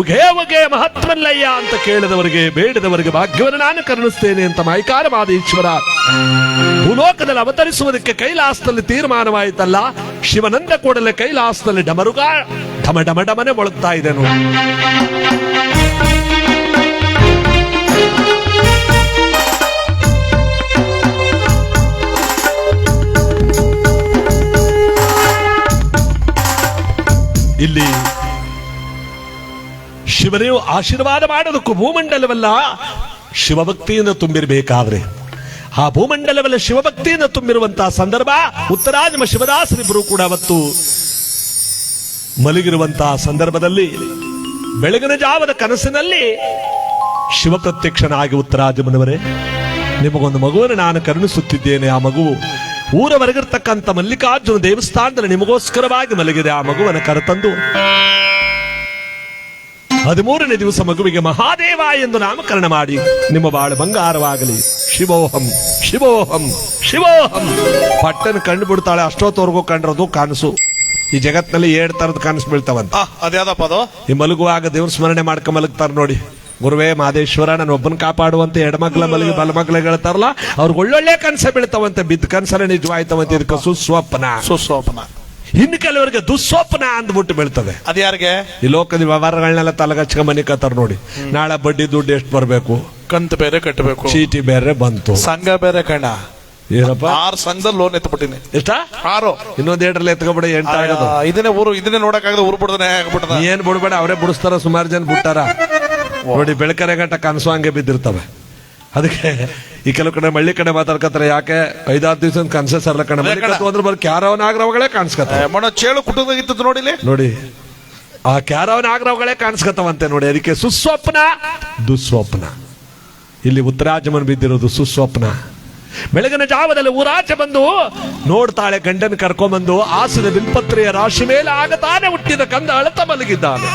ಉಘೇ ಉಘೇ ಮಹತ್ವಲ್ಲಯ್ಯ ಅಂತ ಕೇಳಿದವರಿಗೆ ಬೇಡದವರಿಗೆ ಭಾಗ್ಯವನ್ನು ನಾನು ಕರುಣಿಸ್ತೇನೆ ಅಂತ ಮೈಕಾರ ಮಾದೇಶ್ವರ ಭೂಲೋಕದಲ್ಲಿ ಅವತರಿಸುವುದಕ್ಕೆ ಕೈಲಾಸದಲ್ಲಿ ತೀರ್ಮಾನವಾಯಿತಲ್ಲ. ಶಿವನಂದ ಕೂಡಲೇ ಕೈಲಾಸದಲ್ಲಿ ಡಮರುಗ ಢಮ ಢಮ ಢಮನೆ ಮೊಳಗ್ತಾ ಇದೆ ನೋಡಿ. ಇಲ್ಲಿ ಶಿವನೇ ಆಶೀರ್ವಾದ ಮಾಡೋದಕ್ಕೂ ಭೂಮಂಡಲವೆಲ್ಲ ಶಿವಭಕ್ತಿಯಿಂದ ತುಂಬಿರಬೇಕಾದ್ರೆ, ಆ ಭೂಮಂಡಲವೆಲ್ಲ ಶಿವಭಕ್ತಿಯಿಂದ ತುಂಬಿರುವಂತಹ ಸಂದರ್ಭ ಉತ್ತರಾಜಮ ಶಿವದಾಸರಿಬ್ಬರು ಕೂಡ ಅವತ್ತು ಮಲಗಿರುವಂತಹ ಸಂದರ್ಭದಲ್ಲಿ ಬೆಳಗಿನ ಜಾವದ ಕನಸಿನಲ್ಲಿ ಶಿವ ಪ್ರತ್ಯಕ್ಷನಾಗಿ, ಉತ್ತರಾಜಮನವರೇ ನಿಮಗೊಂದು ಮಗುವನ್ನು ನಾನು ಕರುಣಿಸುತ್ತಿದ್ದೇನೆ, ಆ ಮಗುವು ಊರ ಹೊರಗಿರ್ತಕ್ಕಂಥ ಮಲ್ಲಿಕಾರ್ಜುನ ದೇವಸ್ಥಾನದಲ್ಲಿ ನಿಮಗೋಸ್ಕರವಾಗಿ ಮಲಗಿದೆ. ಆ ಮಗುವನ್ನು ಕರೆತಂದು 13ನೇ ದಿವಸ ಮಗುವಿಗೆ ಮಹಾದೇವ ಎಂದು ನಾಮಕರಣ ಮಾಡಿ ನಿಮ್ಮ ಬಾಳು ಬಂಗಾರವಾಗಲಿ. ಶಿವೋಹಂ ಶಿವೋಹಂ ಶಿವೋಹಂ. ಪಟ್ಟನ ಕಂಡು ಬಿಡ್ತಾಳೆ. ಅಷ್ಟೊತ್ತವರೆಗೂ ಕಂಡ್ರದು ಕನಸು. ಈ ಜಗತ್ನಲ್ಲಿ 7 ತರದ ಕನಸು ಬೀಳ್ತಾವಂತ. ಅದ್ಯಾದಪ್ಪ ಅದು? ಈ ಮಲಗುವಾಗ ದೇವ್ರ ಸ್ಮರಣೆ ಮಾಡ್ಕೊಂಡ್ ಮಲಗ್ತಾರ ನೋಡಿ. ಗುರುವೇ ಮಾದೇಶ್ವರ ನನ್ನ ಒಬ್ಬನ ಕಾಪಾಡುವಂತೆ ಎಡಮಗ್ಲ ಮಲಗಿ ಬಲಮಗ್ಲ ಹೇಳ್ತಾರಲ್ಲ, ಅವ್ರಿಗೆ ಒಳ್ಳೊಳ್ಳೆ ಕನಸ ಬೀಳ್ತಾವಂತೆ. ಬಿದ್ದ ಕನಸಲ್ಲ ನಿಜವಾಯ್ತವಂತೆ. ಇದಕ್ಕೆ ಸುಸ್ವಪ್ನ. ಸುಸ್ವಪ್ನ. ಇನ್ನು ಕೆಲವರಿಗೆ ದುಸ್ವಪ್ನ ಅಂದ್ಬಿಟ್ಟು ಬೀಳ್ತದೆ. ಅದ್ ಯಾರಿಗೆ? ಈ ಲೋಕದ ವ್ಯವಹಾರಗಳನ್ನೆಲ್ಲ ತಲೆಗಚ್ಕ ಮನೆ ಕತ್ತಾರ ನೋಡಿ. ನಾಳೆ ಬಡ್ಡಿ ದುಡ್ಡು ಎಷ್ಟು ಬರ್ಬೇಕು, ಕಂತು ಬೇರೆ ಕಟ್ಟಬೇಕು, ಚೀಟಿ ಬೇರೆ ಬಂತು, ಸಂಘ ಬೇರೆ ಕಣ, ಏನಪ್ಪ 6 ಸಂಘದಲ್ಲಿ ಲೋನ್ ಎತ್ಬಿಟ್ಟಿನಿ. ಎಷ್ಟ 6. ಇನ್ನೊಂದ್ 2 ಎತ್ಕೊಬಿಡ 8 ಆಗೋದು. ಇದನ್ನೇ ನೋಡಕ್ಕಾಗದ ಊರು ಬಿಡದನೆ ಆಗ್ಬಿಟ್ಟದ. ಏನ್ ಬಿಡ್ಬೇಡ, ಅವರೇ ಬಿಡಿಸ್ತಾರ. ಸುಮಾರು ಜನ ಬಿಟ್ಟಾರ ನೋಡಿ. ಬೆಳಕರೆ ಗಂಟ ಕನಸು ಹಂಗೆ ಬಿದ್ದಿರ್ತವೆ. ಅದಕ್ಕೆ ಈ ಕೆಲವು ಕಡೆ ಮಳ್ಳಿ ಕಡೆ ಮಾತಾಡ್ಕತ್ತಾರೆ. ಯಾಕೆ 5-6 ದಿವಸ ಕನ್ಸೆ ಸರ್ಲ ಕಡೆ ಹೋದ್ರೆ ಬರ್ ಕ್ಯಾರವನ್ ಆಗ್ರವಗಳೇ ಕಾಣಿಸ್ಕತ್ತ. ಮೊನ್ನೆ ಚೇಳು ಕುಟುಂಬದಾಗಿತ್ತು ನೋಡಿಲಿ. ನೋಡಿ ಆ ಕ್ಯಾರವನ್ ಆಗ್ರವಗಳೇ ಕಾಣಿಸ್ಕತ್ತವಂತೆ ನೋಡಿ. ಅದಕ್ಕೆ ಸುಸ್ವಪ್ನ ದುಸ್ವಪ್ನ. ಇಲ್ಲಿ ಉತ್ತರಾಜಮನ್ ಬಿದ್ದಿರೋದು ಸುಸ್ವಪ್ನ. ಬೆಳಗಿನ ಜಾವದಲ್ಲಿ ಊರಾಚೆ ಬಂದು ನೋಡ್ತಾಳೆ ಗಂಡನ ಕರ್ಕೊಂಬಂದು ಆಸಿನ ಬಿಲ್ಪತ್ರೆಯ ರಾಶಿ ಮೇಲೆ ಆಗತಾನೆ ಹುಟ್ಟಿದ ಕಂದ ಅಳತ ಮಲಗಿದ್ದಾನೆ.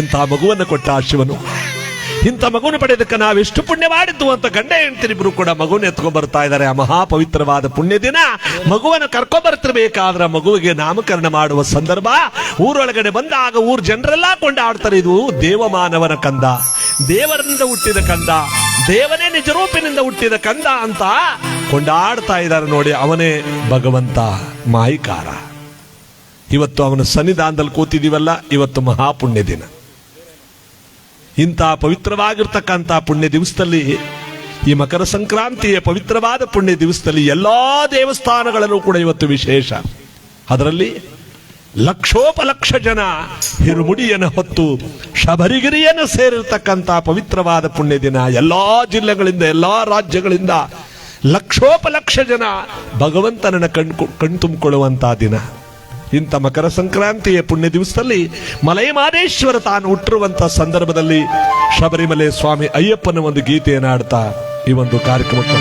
ಎಂಥ ಮಗುವನ್ನು ಕೊಟ್ಟ ಆ ಶಿವನು. ಇಂಥ ಮಗುವನ್ನು ಪಡೆದಕ್ಕೆ ನಾವೆಷ್ಟು ಪುಣ್ಯ ಮಾಡಿದ್ದು ಅಂತ ಗಂಡ ಹೆಂಡತಿರಿಬ್ರು ಕೂಡ ಮಗುವನ್ನು ಎತ್ಕೊಂಡ್ ಬರ್ತಾ ಇದ್ದಾರೆ. ಆ ಮಹಾಪವಿತ್ರವಾದ ಪುಣ್ಯ ದಿನ ಮಗುವನ್ನು ಕರ್ಕೊಂಡ್ ಬರ್ತಿರ್ಬೇಕಾದ್ರೆ ಮಗುವಿಗೆ ನಾಮಕರಣ ಮಾಡುವ ಸಂದರ್ಭ. ಊರೊಳಗಡೆ ಬಂದಾಗ ಊರ್ ಜನರೆಲ್ಲ ಕೊಂಡಾಡ್ತಾರೆ, ಇದು ದೇವಮಾನವನ ಕಂದ, ದೇವರಿಂದ ಹುಟ್ಟಿದ ಕಂದ, ದೇವನೇ ನಿಜರೂಪಿನಿಂದ ಹುಟ್ಟಿದ ಕಂದ ಅಂತ ಕೊಂಡಾಡ್ತಾ ಇದ್ದಾರೆ ನೋಡಿ. ಅವನೇ ಭಗವಂತ ಮಾಯಿಕಾರ. ಇವತ್ತು ಅವನ ಸನ್ನಿಧಾನದಲ್ಲಿ ಕೂತಿದೀವಲ್ಲ, ಇವತ್ತು ಮಹಾಪುಣ್ಯ ದಿನ. ಇಂಥ ಪವಿತ್ರವಾಗಿರ್ತಕ್ಕಂಥ ಪುಣ್ಯ ದಿವಸದಲ್ಲಿ, ಈ ಮಕರ ಸಂಕ್ರಾಂತಿಯ ಪವಿತ್ರವಾದ ಪುಣ್ಯ ದಿವಸದಲ್ಲಿ ಎಲ್ಲಾ ದೇವಸ್ಥಾನಗಳಲ್ಲೂ ಕೂಡ ಇವತ್ತು ವಿಶೇಷ. ಅದರಲ್ಲಿ ಲಕ್ಷೋಪಲಕ್ಷ ಜನ ಹಿರುಮುಡಿಯನ್ನು ಹೊತ್ತು ಶಬರಿಗಿರಿಯನ್ನು ಸೇರಿರ್ತಕ್ಕಂಥ ಪವಿತ್ರವಾದ ಪುಣ್ಯ ದಿನ. ಎಲ್ಲಾ ಜಿಲ್ಲೆಗಳಿಂದ, ಎಲ್ಲಾ ರಾಜ್ಯಗಳಿಂದ ಲಕ್ಷೋಪಲಕ್ಷ ಜನ ಭಗವಂತನನ್ನು ಕಣ್ತುಂಬಿಕೊಳ್ಳುವಂತಹ ದಿನ. ಇಂಥ ಮಕರ ಸಂಕ್ರಾಂತಿಯ ಪುಣ್ಯ ದಿವಸದಲ್ಲಿ ಮಲೈ ಮಾದೇಶ್ವರ ತಾನು ಹುಟ್ಟಿರುವಂತಹ ಸಂದರ್ಭದಲ್ಲಿ ಶಬರಿಮಲೆ ಸ್ವಾಮಿ ಅಯ್ಯಪ್ಪನ ಒಂದು ಗೀತೆಯನ್ನು ಹಾಡ್ತಾ ಈ ಒಂದು ಕಾರ್ಯಕ್ರಮಕ್ಕೆ